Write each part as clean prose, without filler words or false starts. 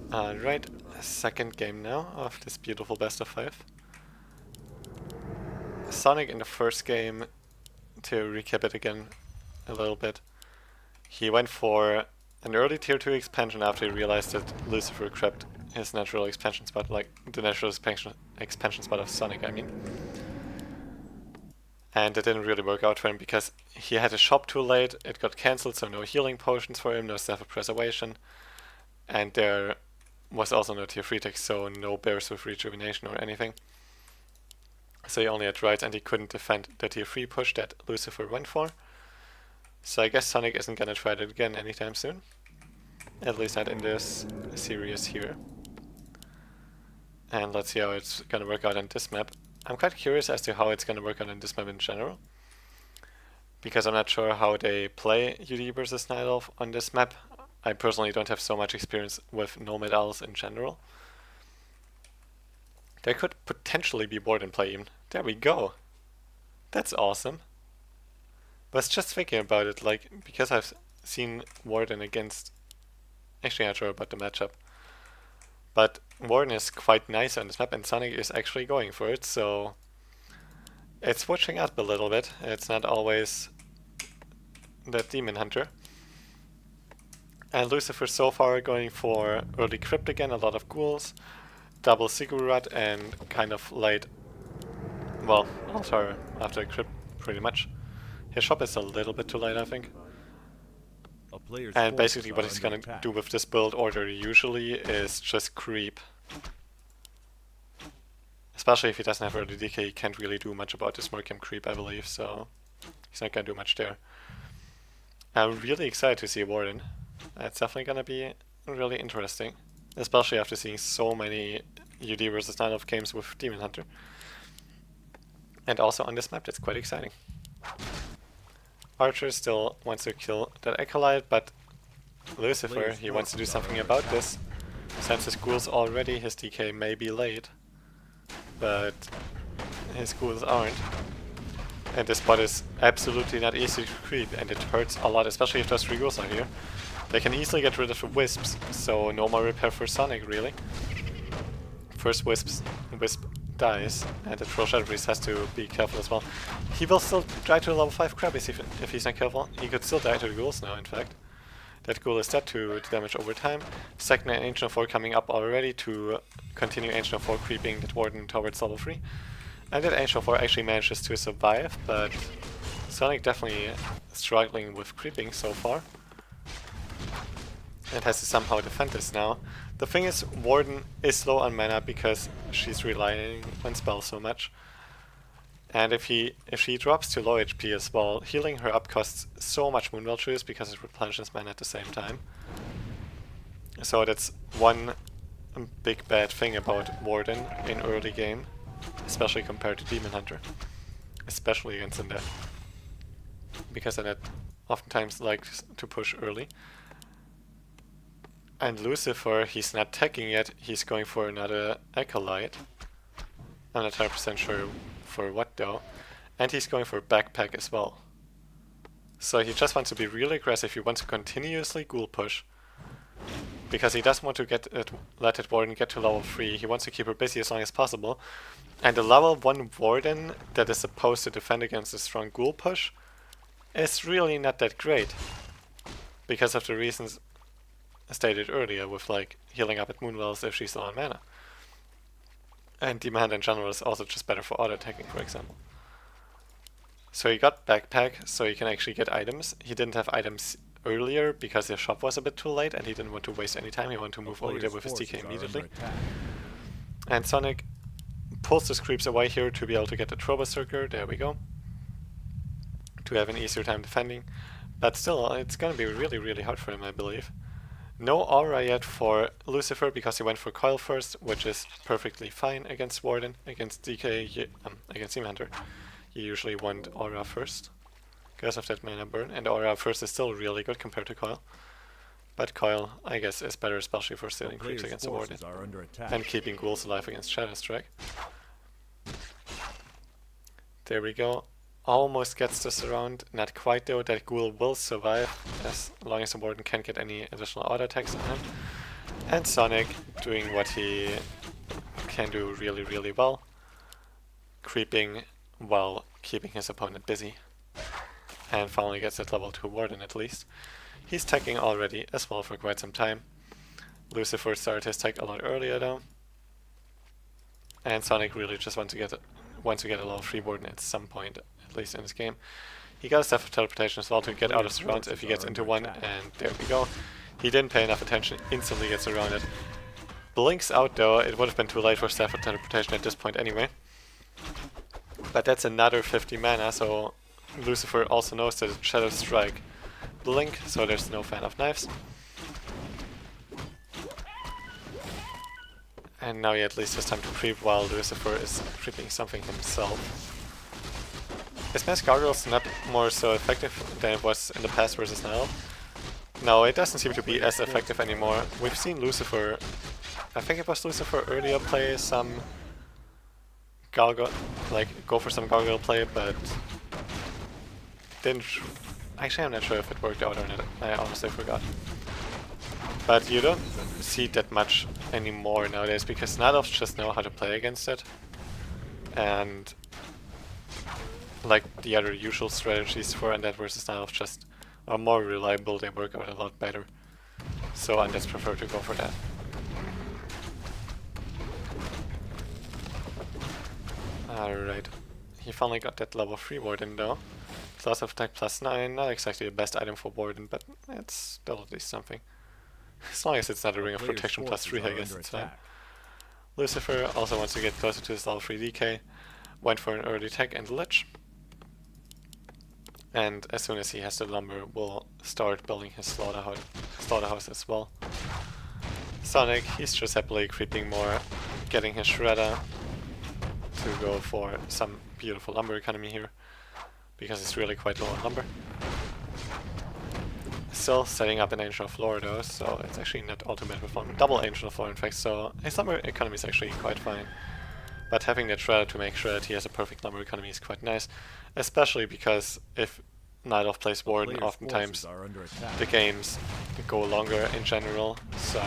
Right, second game now of this beautiful best of 5. Sonic in the first game, to recap it again a little bit, he went for an early tier 2 expansion after he realized that Lucifer crept his natural expansion spot, like the natural expansion spot of Sonic, I mean. And it didn't really work out for him because he had a shop too late, it got cancelled, so no healing potions for him, no self-preservation, and there was also no tier 3 tech, so no bears with rejuvenation or anything. So he only had rights and he couldn't defend the tier 3 push that Lucifer went for. So I guess Sonic isn't gonna try that again anytime soon. At least not in this series here. And let's see how it's gonna work out on this map. I'm quite curious as to how it's gonna work out on this map in general, because I'm not sure how they play UD versus Night Elf on this map. I personally don't have so much experience with Nomad Isles in general. There could potentially be Warden play even. There we go. That's awesome. Was just thinking about it, like, because I've seen Warden against... Actually, I'm not sure about the matchup. But Warden is quite nice on this map, and Sonic is actually going for it, so... It's switching up a little bit. It's not always that Demon Hunter. And Lucifer so far going for early Crypt again, a lot of ghouls, double Ziggurat, and kind of late... Well, also after Crypt, pretty much. His shop is a little bit too late, I think. And basically what he's gonna do with this build order usually is just creep. Especially if he doesn't have early DK, he can't really do much about this Murkim creep, I believe, so he's not gonna do much there. I'm really excited to see Warden. It's definitely gonna be really interesting. Especially after seeing so many UD versus Night Elf games with Demon Hunter. And also on this map, that's quite exciting. Archer still wants to kill that Acolyte, but Lucifer, he wants to do something about this. Since his ghouls already, his DK may be late, but his ghouls aren't. And this spot is absolutely not easy to creep, and it hurts a lot, especially if those 3 ghouls are here. They can easily get rid of the wisps, so no more repair for Sonic, really. First wisp dies, and the Troll Shadow Priest has to be careful as well. He will still die to level 5 Krabbies if he's not careful. He could still die to the ghouls now, in fact. That ghoul is dead to damage over time. Second and Ancient of 4 coming up already to continue Ancient of 4 creeping that Warden towards level 3. And that Ancient of 4 actually manages to survive, but Sonic definitely struggling with creeping so far. And has to somehow defend this now. The thing is, Warden is slow on mana because she's relying on spells so much. And if she drops to low HP as well, healing her up costs so much Moonwell Juice because it replenishes mana at the same time. So that's one big bad thing about Warden in early game, especially compared to Demon Hunter. Especially against Undead. Because Undead oftentimes likes to push early. And Lucifer, he's not teching yet, he's going for another Acolyte. I'm not 100% sure for what though. And he's going for Backpack as well. So he just wants to be really aggressive, he wants to continuously ghoul push. Because he doesn't want to let that Warden get to level 3, he wants to keep her busy as long as possible. And the level 1 Warden that is supposed to defend against a strong ghoul push is really not that great. Because of the reasons stated earlier, with like healing up at Moonwells if she's low on mana. And Demon Hunter in general is also just better for auto attacking, for example. So he got Backpack, so he can actually get items. He didn't have items earlier because his shop was a bit too late and he didn't want to waste any time, he wanted to move over there with his DK immediately. And Sonic pulls the creeps away here to be able to get the Troll Berserker, there we go. To have an easier time defending. But still, it's gonna be really, really hard for him, I believe. No aura yet for Lucifer because he went for Coil first, which is perfectly fine against Warden. Against DK, against Demon Hunter, you usually want aura first because of that mana burn, and aura first is still really good compared to Coil. But Coil, I guess, is better especially for stealing creeps against the Warden and keeping ghouls alive against Shadow Strike. There we go. Almost gets this around, not quite though, that ghoul will survive as long as the Warden can't get any additional auto attacks on him. And Sonic doing what he can do really, really well. Creeping while keeping his opponent busy. And finally gets that level 2 Warden at least. He's teching already as well for quite some time. Lucifer started his tech a lot earlier though. And Sonic really just wants to get a level 3 Warden at some point, at least in this game. He got a staff of teleportation as well to get out of surrounds if he gets into one, and there we go. He didn't pay enough attention, instantly gets surrounded. Blinks out though, it would have been too late for staff of teleportation at this point anyway. But that's another 50 mana, so Lucifer also knows that Shadow Strike blink, so there's no fan of knives. And now he at least has time to creep while Lucifer is creeping something himself. Is Mass Gargoyles not more so effective than it was in the past versus now? No, it doesn't seem to be as effective anymore. We've seen Lucifer, I think it was Lucifer earlier, play some Gargoyle, like go for some Gargoyle play, but didn't. Actually, I'm not sure if it worked out or not. I honestly forgot. But you don't see that much anymore nowadays because Night Elves just know how to play against it, and like the other usual strategies for Undead versus Night Elves just are more reliable. They work out a lot better. So Undeads prefer to go for that. Alright, he finally got that level 3 Warden though. Class of attack +9, not exactly the best item for Warden, but it's still at least something. As long as it's not a Ring of Protection +3, I guess it's fine. Lucifer also wants to get closer to his level 3 DK, went for an early tech and Lich. And as soon as he has the lumber, we'll start building his slaughterhouse as well. Sonic, he's just happily creeping more, getting his shredder to go for some beautiful lumber economy here, because it's really quite low on lumber. Still setting up an Ancient Floor though, so it's actually not ultimate with one double Ancient Floor in fact, so his lumber economy is actually quite fine. But having that shredder to make sure that he has a perfect lumber economy is quite nice, especially because if Night Elf plays Warden, oftentimes the games go longer in general, so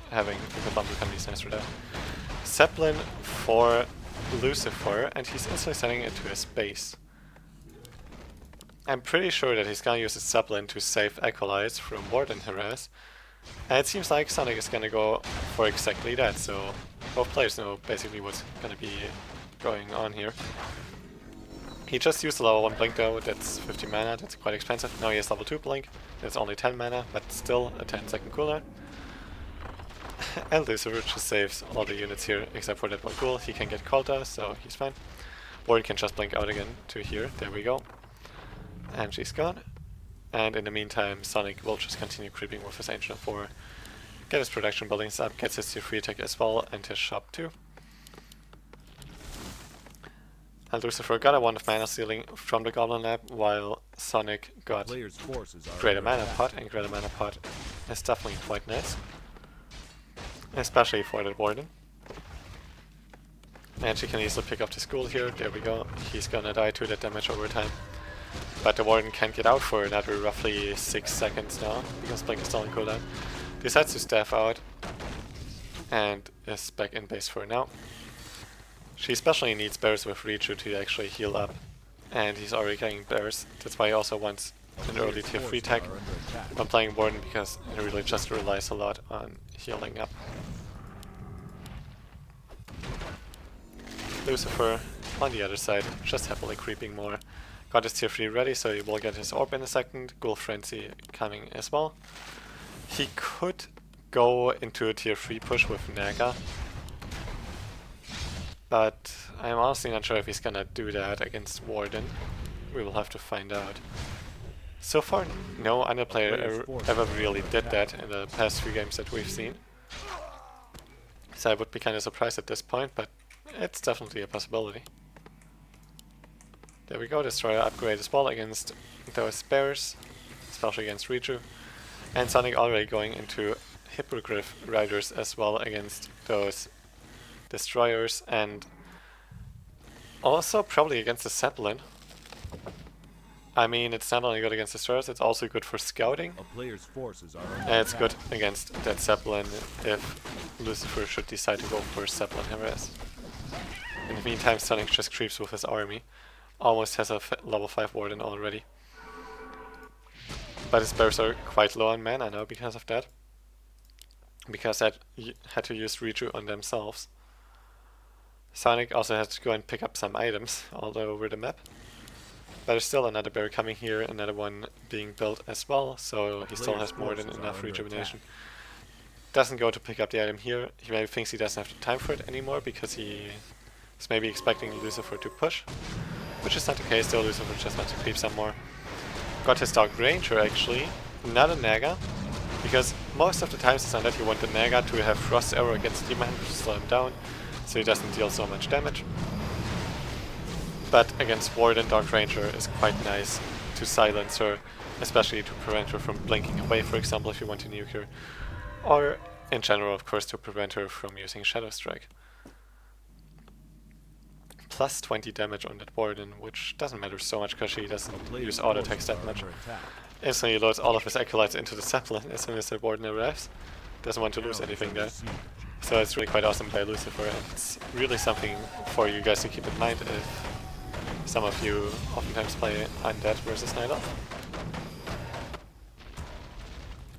having a good lumber economy is nice for that. Zeppelin for Lucifer, and he's instantly sending it to his base. I'm pretty sure that he's gonna use his Zeppelin to save Acolytes from Warden harass, and it seems like Sonic is gonna go for exactly that, so both players know basically what's gonna be going on here. He just used the level 1 blink though, that's 50 mana, that's quite expensive. Now he has level 2 blink, that's only 10 mana, but still a 10-second cooldown. And Lucifer just saves all the units here, except for that one ghoul. He can get Kolta, so he's fine. Warden can just blink out again to here, there we go. And she's gone. And in the meantime, Sonic will just continue creeping with his Ancient 4, get his production buildings up, gets his tier 3 attack as well, and his shop too. And Lucifer got a 1 of mana stealing from the Goblin Lab, while Sonic got Greater Mana Pot, and Greater Mana Pot is definitely quite nice. Especially for that Warden. And she can easily pick up the school here, there we go. He's gonna die to that damage over time. But the Warden can't get out for another roughly 6 seconds now, because Blink is still on cooldown. Decides to staff out, and is back in base for now. She especially needs bears with Richu to actually heal up, and he's already getting bears. That's why he also wants an early tier 3 tech when playing Warden, because it really just relies a lot on healing up. Lucifer, on the other side, just happily creeping more. Got his tier 3 ready, so he will get his orb in a second. Ghoul Frenzy coming as well. He could go into a tier 3 push with Naga, but I'm honestly not sure if he's gonna do that against Warden. We will have to find out. So far, no Undead player ever really did that in the past few games that we've seen. So I would be kind of surprised at this point, but it's definitely a possibility. There we go, Destroyer upgrade as well against those bears, especially against Richu. And Sonic already going into Hippogriff Riders as well against those Destroyers, and also probably against the Zeppelin. I mean, it's not only good against destroyers, it's also good for scouting. A player's forces are And it's good against that Zeppelin if Lucifer should decide to go for Zeppelin harass. In the meantime, Sonik just creeps with his army. Almost has a level 5 warden already. But his bears are quite low on mana now because of that. Because that had to use Reju on themselves. Sonik also has to go and pick up some items all over the map. But there's still another bear coming here, another one being built as well, so he still has more than enough rejuvenation. Doesn't go to pick up the item here. He maybe thinks he doesn't have the time for it anymore because he is maybe expecting Lucifer to push. Which is not the case, though. Lucifer just wants to creep some more. Got his Dark Ranger actually, not a Naga, because most of the times it's not that you want the Naga to have Frost Arrow against Demon to slow him down, so he doesn't deal so much damage. But against Warden, Dark Ranger is quite nice to silence her, especially to prevent her from blinking away, for example, if you want to nuke her. Or, in general, of course, to prevent her from using Shadow Strike. Plus 20 damage on that Warden, which doesn't matter so much because she doesn't use auto attacks that much. Instantly loads all of his acolytes into the Zeppelin as soon as the Warden arrives. Doesn't want to lose anything there. So it's really quite awesome by Lucifer, and it's really something for you guys to keep in mind if some of you oftentimes play Undead versus Night Elf.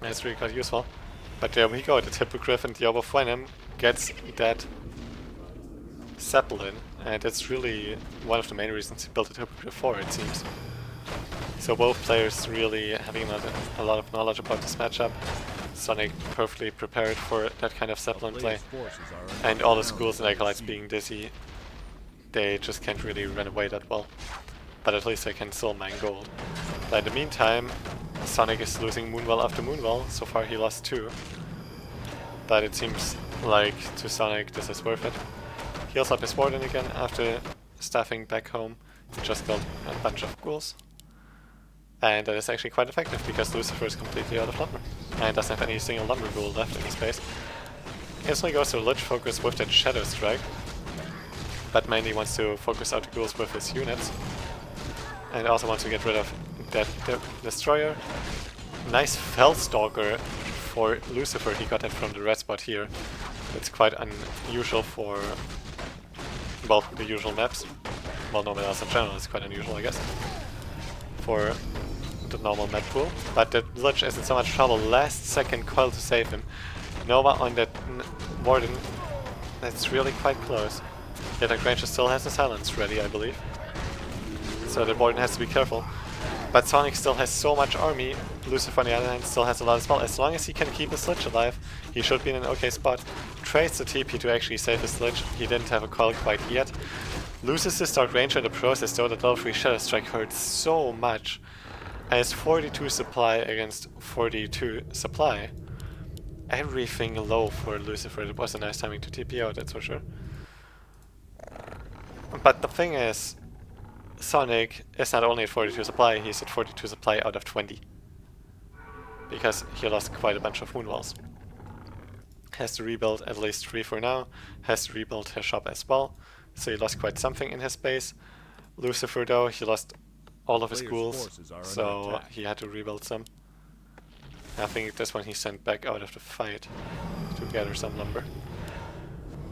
It's really quite useful. But there we go, the Hippogriff and the Orb of Venom gets that Zeppelin, and it's really one of the main reasons he built the Hippogriff for, it seems. So both players really having a lot of knowledge about this matchup. Sonik perfectly prepared for that kind of Zeppelin play, and all the schools and acolytes being dizzy, they just can't really run away that well. But at least they can still mine gold. But in the meantime, Sonik is losing Moonwell after Moonwell. So far he lost 2. But it seems like to Sonik this is worth it. Heals up his Warden again after staffing back home. He just killed a bunch of ghouls. And that is actually quite effective because Lucifer is completely out of lumber. And doesn't have any single lumber ghoul left in his base. Instantly goes to Lich focus with that Shadow Strike. But mainly wants to focus out the ghouls with his units. And also wants to get rid of that destroyer. Nice Fellstalker for Lucifer, he got it from the red spot here. It's quite unusual for, well, the usual maps. Well, Nomad Isles in general is quite unusual, I guess, for the normal map pool. But the Lich is in so much trouble, last second coil to save him. Nova on that Warden, that's really quite close. Yeah, the Ranger still has the silence ready, I believe. So the Warden has to be careful. But Sonik still has so much army. Lucifer on the other hand still has a lot as well. As long as he can keep his Lich alive, he should be in an okay spot. Trades the TP to actually save his Lich. He didn't have a coil quite yet. Loses his Dark Ranger in the process though. That level 3 Shadow Strike hurts so much. And it's 42 supply against 42 supply. Everything low for Lucifer. It was a nice timing to TP out, that's for sure. But the thing is, Sonik is not only at 42 supply, he's at 42 supply out of 20. Because he lost quite a bunch of Moonwalls. Has to rebuild at least 3 for now, has to rebuild his shop as well, so he lost quite something in his base. Lucifer though, he lost all of his ghouls, so he had to rebuild some. I think this one he sent back out of the fight to gather some lumber.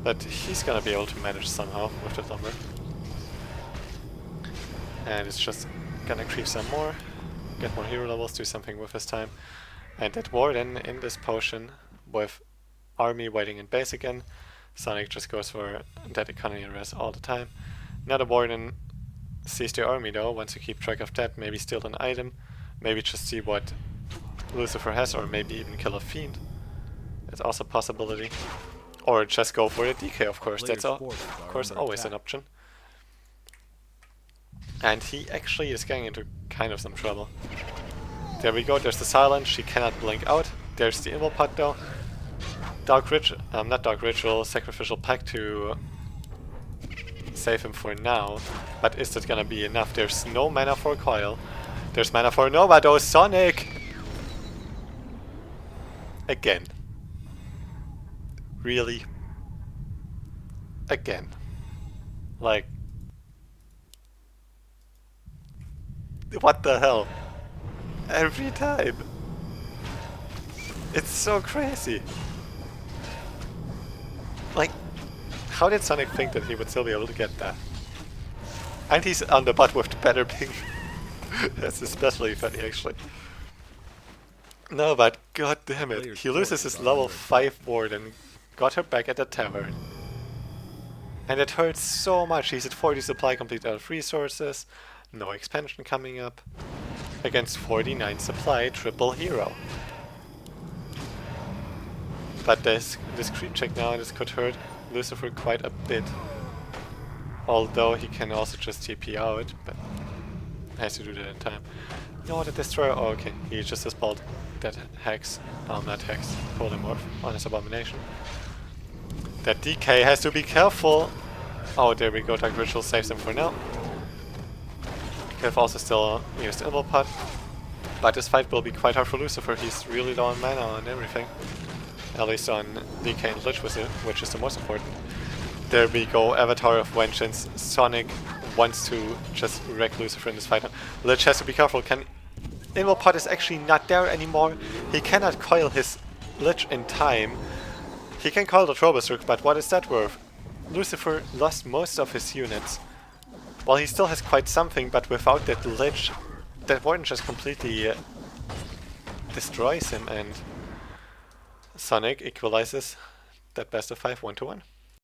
But he's gonna be able to manage somehow with the lumber. And it's just gonna creep some more, get more hero levels, do something with his time. And that Warden in this potion with army waiting in base again. Sonik just goes for that economy res all the time. Now the Warden sees the army though, wants to keep track of that, maybe steal an item, maybe just see what Lucifer has, or maybe even kill a fiend. That's also a possibility. Or just go for the DK, of course, that's of course always an option. And he actually is getting into kind of some trouble. There we go, there's the silence, she cannot blink out. There's the Invul Pot though. Dark Ritual, not Dark Ritual, Sacrificial Pact to save him for now. But is that gonna be enough? There's no mana for Coil. There's mana for Nova though, Sonik! Again. Really? Again. Like... What the hell? Every time. It's so crazy. Like, how did Sonic think that he would still be able to get that? And he's on the butt with the better ping. That's especially funny, actually. No, but god damn it. He loses his level 5 ward and got her back at the tavern. And it hurts so much. He's at 40 supply, complete out of resources. No expansion coming up. Against 49 supply, triple hero. But this creep check now, this could hurt Lucifer quite a bit. Although he can also just TP out, but has to do that in time. No, the destroyer. Oh, okay. He just dispelled that hex. Not hex. Polymorph on his abomination. That DK has to be careful. Oh, there we go. Dark Ritual saves him for now. Could have also still used Invul Pot. But this fight will be quite hard for Lucifer. He's really low on mana and everything. At least on DK and Lich, which is the most important. There we go, Avatar of Vengeance. Sonic wants to just wreck Lucifer in this fight. Lich has to be careful. Invul Pot is actually not there anymore. He cannot coil his Lich in time. He can coil the Troublestruck, but what is that worth? Lucifer lost most of his units. Well, he still has quite something, but without that Lich, that Warden just completely destroys him, and Sonic equalizes that best of 5 1-1.